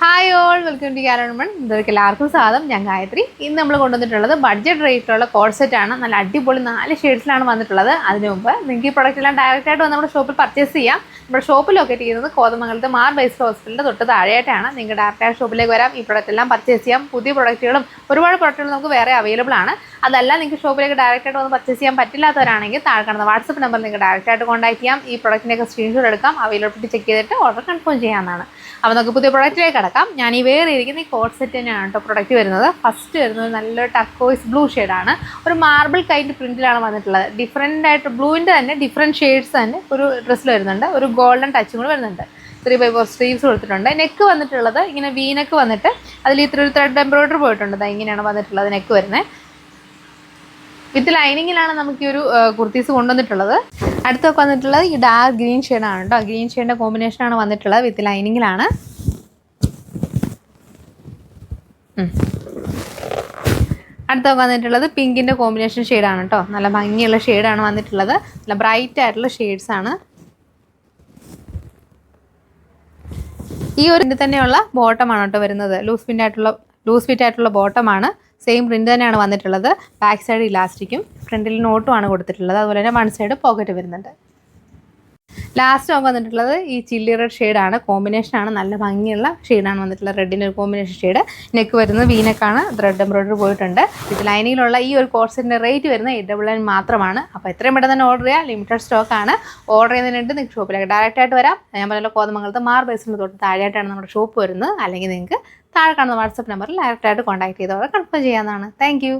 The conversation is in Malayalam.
ഹായ് ഓൾ വെൽക്കം ടു കാരോൺമൺ. ഇതൊക്കെ എല്ലാവർക്കും സ്വാഗതം. ഞാൻ ഗായത്രി. ഇന്ന് നമ്മൾ കൊണ്ടുവന്നിട്ടുള്ളത് ബഡ്ജറ്റ് റേറ്റിലുള്ള കോഡ് സെറ്റ് ആണ്. നല്ല അടിപൊളി 4 ഷെയ്ഡ്സിലാണ് വന്നിട്ടുള്ളത്. അതിന് മുമ്പ് നിങ്ങൾക്ക് ഈ പ്രൊഡക്റ്റ് എല്ലാം ഡയറക്റ്റായിട്ട് വന്ന് നമ്മുടെ ഷോപ്പിൽ പർച്ചേസ് ചെയ്യാം. നമ്മുടെ ഷോപ്പ് ലൊക്കേറ്റ് ചെയ്യുന്നത് കോതമംഗലത്ത് മാർ ബേസ്ഡ് ഹോസ്പിറ്റലിൻ്റെ തൊട്ട് താഴെയായിട്ടാണ്. നിങ്ങൾക്ക് ഡയറക്റ്റായിട്ട് ഷോപ്പിലേക്ക് വരാം. ഈ പ്രൊഡക്റ്റ് എല്ലാം പർച്ചേസ് ചെയ്യാം. പുതിയ പ്രൊഡക്റ്റുകളും ഒരുപാട് പ്രൊഡക്റ്റുകൾ നമുക്ക് വേറെ അവൈലബിൾ ആണ്. അതല്ല നിങ്ങൾക്ക് ഷോപ്പിലേക്ക് ഡയറക്റ്റായിട്ട് വന്ന് പർച്ചേസ് ചെയ്യാൻ പറ്റില്ലാത്തവരാണെങ്കിൽ താഴെ കാണുന്ന വാട്സപ്പ് നമ്പർ നിങ്ങൾക്ക് ഡയറക്റ്റായിട്ട് കോൺടാക്ട് ചെയ്യാം. ഈ പ്രൊഡക്റ്റിൻ്റെയൊക്കെ സ്ക്രീൻഷോട്ട് എടുക്കാം. അവൈലബിലിറ്റി ചെക്ക് ചെയ്തിട്ട് ഓർഡർ കൺഫേം ചെയ്യാവുന്നതാണ്. അപ്പോൾ നമുക്ക് പുതിയ പ്രൊഡക്റ്റിലേക്ക് കിടക്കാം. ഞാൻ ഈ വേറെ ഇരിക്കുന്ന ഈ കോഡ് സെറ്റ് തന്നെയാണ് കേട്ടോ പ്രൊഡക്റ്റ് വരുന്നത്. ഫസ്റ്റ് വരുന്നത് നല്ലൊരു ടർക്കോയ്സ് ബ്ലൂ ഷെയ്ഡാണ്. ഒരു മാർബിൾ കൈൻഡ് പ്രിൻറ്റിലാണ് വന്നിട്ടുള്ളത്. ഡിഫറെൻ്റ് ആയിട്ട് ബ്ലൂവിൻ്റെ തന്നെ ഡിഫറെൻറ്റ് ഷെയ്ഡ്സ് തന്നെ ഒരു ഡ്രസ്സിൽ വരുന്നുണ്ട്. ഒരു ഗോൾഡൻ ടച്ചും കൂടെ വരുന്നുണ്ട്. 3x4 സ്ലീവ്സ് കൊടുത്തിട്ടുണ്ട്. നെക്ക് വന്നിട്ടുള്ളത് ഇങ്ങനെ വീനക്ക് വന്നിട്ട് അതിൽ ഇത്ര ഒരു ത്രെഡ് എംബ്രോയിഡറി പോയിട്ടുണ്ട്. ഇങ്ങനെയാണ് വന്നിട്ടുള്ളത് നെക്ക് വരുന്നത്. വിത്ത് ലൈനിങ്ങിലാണ് നമുക്ക് ഈ ഒരു കുർത്തീസ് കൊണ്ടുവന്നിട്ടുള്ളത്. അടുത്തൊക്കെ വന്നിട്ടുള്ളത് ഈ ഡാർക്ക് ഗ്രീൻ ഷെയ്ഡാണ് കേട്ടോ. ഗ്രീൻ ഷെയ്ഡിൻ്റെ കോമ്പിനേഷനാണ് വന്നിട്ടുള്ളത്. വിത്ത് ലൈനിങ്ങിലാണ്. അടുത്തൊക്കെ വന്നിട്ടുള്ളത് പിങ്കിൻ്റെ കോമ്പിനേഷൻ ഷെയ്ഡാണ് കേട്ടോ. നല്ല ഭംഗിയുള്ള ഷെയ്ഡാണ് വന്നിട്ടുള്ളത്. നല്ല ബ്രൈറ്റ് ആയിട്ടുള്ള ഷെയ്ഡ്സാണ്. ഈ ഒരു ഇതിൻ്റെ തന്നെയുള്ള ബോട്ടമാണ് കേട്ടോ വരുന്നത്. ലൂസ് ഫിറ്റ് ആയിട്ടുള്ള ബോട്ടമാണ്. സെയിം പ്രിൻ്റ് തന്നെയാണ് വന്നിട്ടുള്ളത്. ബാക്ക് സൈഡ് ഇലാസ്റ്റിക്കും ഫ്രണ്ടിൽ നോട്ടുമാണ് കൊടുത്തിട്ടുള്ളത്. അതുപോലെ തന്നെ വൺ സൈഡ് പോക്കറ്റ് വരുന്നുണ്ട്. ലാസ്റ്റ് നമുക്ക് വന്നിട്ടുള്ളത് ഈ ചില്ലി റെഡ് ഷെയ്ഡാണ്. കോമ്പിനേഷനാണ്. നല്ല ഭംഗിയുള്ള ഷെയ്ഡാണ് വന്നിട്ടുള്ളത്. റെഡിൻ്റെ ഒരു കോമ്പിനേഷൻ ഷെയ്ഡ്. നെക്ക് വരുന്നത് വീനക്കാണ്. ത്രെഡ് എംബ്രോയിഡറി പോയിട്ടുണ്ട്. ഇത് ലൈനിങ്ങിലുള്ള ഈ ഒരു കോഡ് സെറ്റിൻ്റെ റേറ്റ് വരുന്നത് 899 മാത്രമാണ്. അപ്പോൾ എത്രയും പെട്ടെന്ന് തന്നെ ഓർഡർ ചെയ്യാം. ലിമിറ്റഡ് സ്റ്റോക്കാണ്. ഓർഡർ ചെയ്യുന്നതിനായിട്ട് നിങ്ങൾക്ക് ഷോപ്പിലേക്ക് ഡയറക്റ്റായിട്ട് വരാം. ഞാൻ പറഞ്ഞ കോതമംഗലത്ത് മാർ ബേസിൻ്റെ തൊട്ട് താഴെയായിട്ടാണ് നമ്മുടെ ഷോപ്പ് വരുന്നത്. അല്ലെങ്കിൽ നിങ്ങൾക്ക് താഴെ കാണുന്ന വാട്സപ്പ് നമ്പറിൽ ഡയറക്റ്റായിട്ട് കോൺടാക്ട് ചെയ്തവരെ കൺഫേം ചെയ്യാവുന്നതാണ്. Thank you.